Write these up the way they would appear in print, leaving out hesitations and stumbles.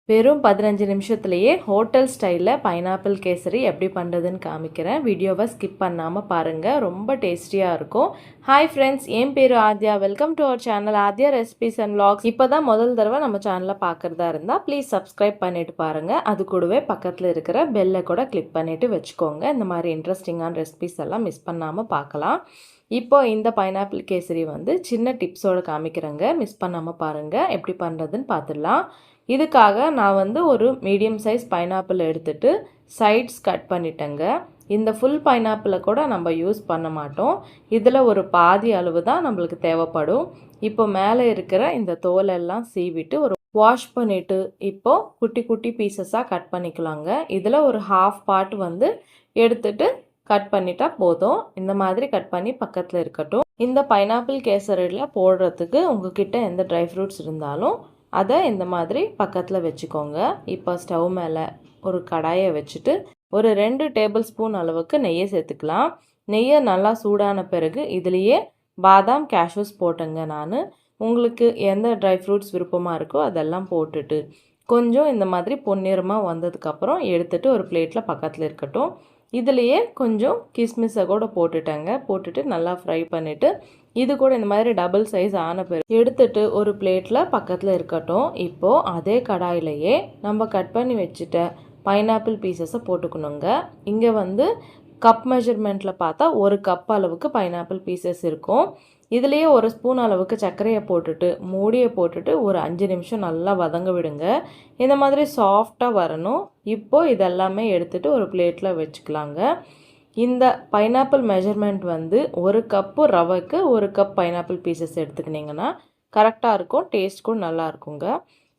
வெறும் 15 நிமிஷத்துலேயே ஹோட்டல் ஸ்டைலில் பைனாப்பிள் கேசரி எப்படி பண்ணுறதுன்னு காமிக்கிறேன். வீடியோவை ஸ்கிப் பண்ணாமல் பாருங்கள், ரொம்ப டேஸ்டியாக இருக்கும். ஹாய் ஃப்ரெண்ட்ஸ், என் பேர் Aadhya. Welcome to our channel Aadhya recipes and vlogs. இப்போ தான் முதல் தடவை நம்ம சேனலில் பார்க்குறதா இருந்தால் ப்ளீஸ் சப்ஸ்கிரைப் பண்ணிவிட்டு பாருங்கள். அது கூடவே பக்கத்தில் இருக்கிற பெல்லை கூட கிளிக் பண்ணிவிட்டு வச்சுக்கோங்க. இந்த மாதிரி இன்ட்ரெஸ்டிங்கான ரெசிபிஸ் எல்லாம் மிஸ் பண்ணாமல் பார்க்கலாம். இப்போ இந்த பைனாப்பிள் கேசரி சின்ன டிப்ஸோடு காமிக்கிறேங்க, மிஸ் பண்ணாமல் பாருங்கள். எப்படி பண்ணுறதுன்னு பார்த்துடலாம். இதுக்காக நான் ஒரு மீடியம் சைஸ் பைனாப்பிள் எடுத்துகிட்டு சைட்ஸ் கட் பண்ணிட்டேங்க. இந்த ஃபுல் பைனாப்பிளை கூட நம்ம யூஸ் பண்ண மாட்டோம். இதில் ஒரு பாதி அளவு தான் நம்மளுக்கு தேவைப்படும். இப்போ மேலே இருக்கிற இந்த தோலெல்லாம் சீவிட்டு ஒரு வாஷ் பண்ணிவிட்டு இப்போது குட்டி குட்டி பீசஸாக கட் பண்ணிக்கலாங்க. இதில் ஒரு ஹாஃப் பார்ட் எடுத்துகிட்டு கட் பண்ணிட்டா போதும். இந்த மாதிரி கட் பண்ணி பக்கத்தில் இருக்கட்டும். இந்த பைனாப்பிள் கேசரியில் போடுறதுக்கு உங்ககிட்ட எந்த ட்ரை ஃப்ரூட்ஸ் இருந்தாலும் அதை இந்த மாதிரி பக்கத்தில் வச்சுக்கோங்க. இப்போ ஸ்டவ் மேலே ஒரு கடாயை வச்சுட்டு ஒரு 2 டேபிள் ஸ்பூன் அளவுக்கு நெய்யை சேர்த்துக்கலாம். நெய்யை நல்லா சூடான பிறகு இதுலேயே பாதாம் கேஷ்யூஸ் போட்டுங்க. நான் உங்களுக்கு எந்த ட்ரை ஃப்ரூட்ஸ் விருப்பமாக இருக்கோ அதெல்லாம் போட்டுட்டு கொஞ்சம் இந்த மாதிரி பொன்னிறமாக வந்ததுக்கப்புறம் எடுத்துகிட்டு ஒரு பிளேட்டில் பக்கத்தில் இருக்கட்டும். இதுலேயே கொஞ்சம் கிஸ்மிஸை கூட போட்டுட்டு நல்லா ஃப்ரை பண்ணிவிட்டு இது கூட இந்த மாதிரி டபுள் சைஸ் ஆன பிறகு எடுத்துட்டு ஒரு பிளேட்டில் பக்கத்தில் இருக்கட்டும். இப்போது அதே கடாயிலையே நம்ம கட் பண்ணி வச்சுட்ட பைனாப்பிள் பீசஸை போட்டுக்கணுங்க. இங்கே கப் மெஷர்மெண்ட்டில் பார்த்தா 1 கப் அளவுக்கு பைனாப்பிள் பீசஸ் இருக்கும். இதுலேயே 1 ஸ்பூன் அளவுக்கு சர்க்கரையை போட்டுட்டு மூடியை போட்டுட்டு ஒரு 5 நிமிஷம் நல்லா வதங்க விடுங்க. இந்த மாதிரி சாஃப்டாக வரணும். இப்போது இதெல்லாமே எடுத்துகிட்டு ஒரு பிளேட்டில் வச்சுக்கலாங்க. இந்த பைனாப்பிள் மெஷர்மெண்ட் 1 கப்பு ரவைக்கு 1 கப் பைனாப்பிள் பீசஸ் எடுத்துக்கிட்டிங்கன்னா கரெக்டாக இருக்கும். டேஸ்ட் கூட நல்லா இருக்குங்க.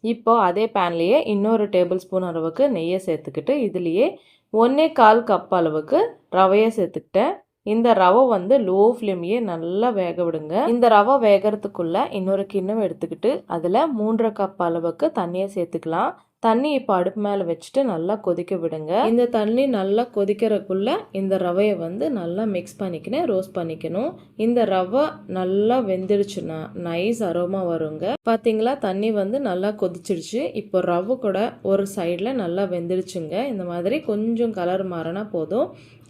இப்போது அதே பேன்லேயே இன்னொரு டேபிள் ஸ்பூன் அளவுக்கு நெய்யை சேர்த்துக்கிட்டு இதுலேயே 1/4 கப் அளவுக்கு ரவையை சேர்த்துக்கிட்டேன். இந்த ரவை லோ ஃப்ளேம்லேயே நல்லா வேக விடுங்க. இந்த ரவை வேகிறதுக்குள்ளே இன்னொரு கிண்ணம் எடுத்துக்கிட்டு அதில் 3/2 கப் அளவுக்கு தண்ணியை சேர்த்துக்கலாம். தண்ணி இப்போ அடுப்பு மேலே வச்சுட்டு நல்லா கொதிக்க விடுங்க. இந்த தண்ணி நல்லா கொதிக்கிறதுக்குள்ளே இந்த ரவையை நல்லா மிக்ஸ் பண்ணிக்கணும், ரோஸ்ட் பண்ணிக்கணும். இந்த ரவை நல்லா வெந்துடுச்சுன்னா நைஸ் அரோமா வருங்க. பார்த்தீங்களா, தண்ணி நல்லா கொதிச்சிடுச்சு. இப்போ ரவை கூட ஒரு சைடில் நல்லா வெந்துடுச்சுங்க. இந்த மாதிரி கொஞ்சம் கலர் மாறினா போதும்.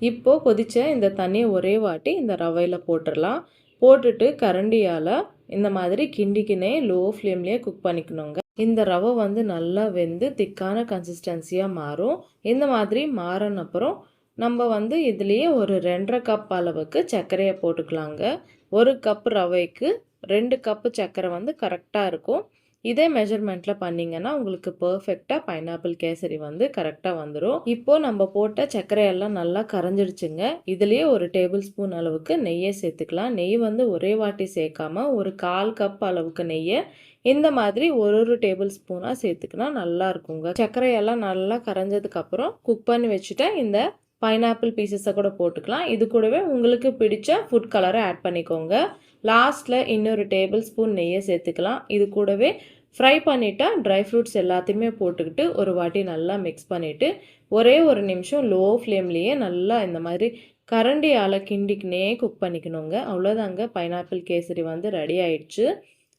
இப்போது கொதிச்ச இந்த தண்ணியை ஒரே வாட்டி இந்த ரவையில் போட்டுடலாம். போட்டுட்டு கரண்டியால் இந்த மாதிரி கிண்டிக்கினே லோ ஃப்ளேம்லேயே குக் பண்ணிக்கணுங்க. இந்த ரவை நல்லா வெந்து திக்கான கன்சிஸ்டன்சியாக மாறும். இந்த மாதிரி மாறின அப்புறம் நம்ம இதுலேயே ஒரு 2.5 கப் அளவுக்கு சர்க்கரையை போட்டுக்கலாங்க. 1 கப் ரவைக்கு 2 கப்பு சர்க்கரை கரெக்டாக இருக்கும். இதே மெஷர்மெண்ட்டில் பண்ணிங்கன்னா உங்களுக்கு பர்ஃபெக்டாக பைனாப்பிள் கேசரி கரெக்டாக வந்துடும். இப்போது நம்ம போட்ட சர்க்கரையெல்லாம் நல்லா கரைஞ்சிடுச்சுங்க. இதுலேயே ஒரு டேபிள் ஸ்பூன் அளவுக்கு நெய்யை சேர்த்துக்கலாம். நெய் ஒரே வாட்டி சேர்க்காம ஒரு 1/4 கப் அளவுக்கு நெய்யை இந்த மாதிரி ஒரு டேபிள் ஸ்பூனாக சேர்த்துக்கினா நல்லா இருக்குங்க. சர்க்கரையெல்லாம் நல்லா கரைஞ்சதுக்கப்புறம் குக் பண்ணி வச்சுட்டேன். இந்த பைனாப்பிள் பீசஸை கூட போட்டுக்கலாம். இது கூடவே உங்களுக்கு பிடிச்ச ஃபுட் கலரை ஆட் பண்ணிக்கோங்க. லாஸ்ட்டில் இன்னொரு டேபிள் ஸ்பூன் நெய்யை சேர்த்துக்கலாம். இது கூடவே ஃப்ரை பண்ணிவிட்டா ட்ரை ஃப்ரூட்ஸ் எல்லாத்தையுமே போட்டுக்கிட்டு ஒரு வாட்டி நல்லா மிக்ஸ் பண்ணிவிட்டு ஒரே ஒரு நிமிஷம் லோ ஃப்ளேம்லேயே நல்லா இந்த மாதிரி கரண்டியால் கிண்டிக்கினே குக் பண்ணிக்கணுங்க. அவ்வளோதாங்க, பைனாப்பிள் கேசரி ரெடி ஆயிடுச்சு.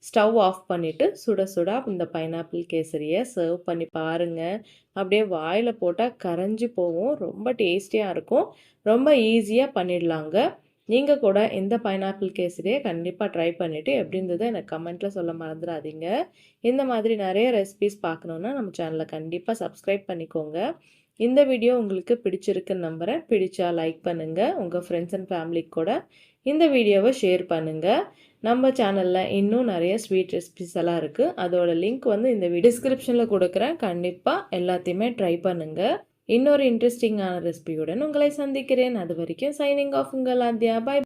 ஸ்டவ் ஆஃப் பண்ணிவிட்டு சுட சுட இந்த பைனாப்பிள் கேசரியை சர்வ் பண்ணி பாருங்கள். அப்படியே வாயில் போட்டால் கரைஞ்சி போகும். ரொம்ப டேஸ்டியாக இருக்கும். ரொம்ப ஈஸியாக பண்ணிடலாங்க. நீங்கள் கூட இந்த பைனாப்பிள் கேசரியை கண்டிப்பாக ட்ரை பண்ணிவிட்டு எப்படி இருந்ததோ எனக்கு கமெண்ட்டில் சொல்ல மறந்துடாதீங்க. இந்த மாதிரி நிறைய ரெசிபிஸ் பார்க்கணுன்னா நம்ம சேனலை கண்டிப்பாக சப்ஸ்கிரைப் பண்ணிக்கோங்க. இந்த வீடியோ உங்களுக்கு பிடிச்சிருக்குன்னு நம்புகிறேன். பிடிச்சா லைக் பண்ணுங்கள். உங்கள் ஃப்ரெண்ட்ஸ் அண்ட் ஃபேமிலிக்கு கூட இந்த வீடியோவை ஷேர் பண்ணுங்கள். நம்ம சேனலில் இன்னும் நிறைய ஸ்வீட் ரெசிபிஸ் எல்லாம் இருக்குது. அதோட லிங்க் இந்த டிஸ்கிரிப்ஷனில் கொடுக்குறேன். கண்டிப்பாக எல்லாத்தையுமே ட்ரை பண்ணுங்கள். இன்னொரு இன்ட்ரெஸ்டிங்கான ரெசிபியுடன் உங்களை சந்திக்கிறேன். அது வரைக்கும் சைனிங் ஆஃப் உங்கள் ஆத்யா. பை.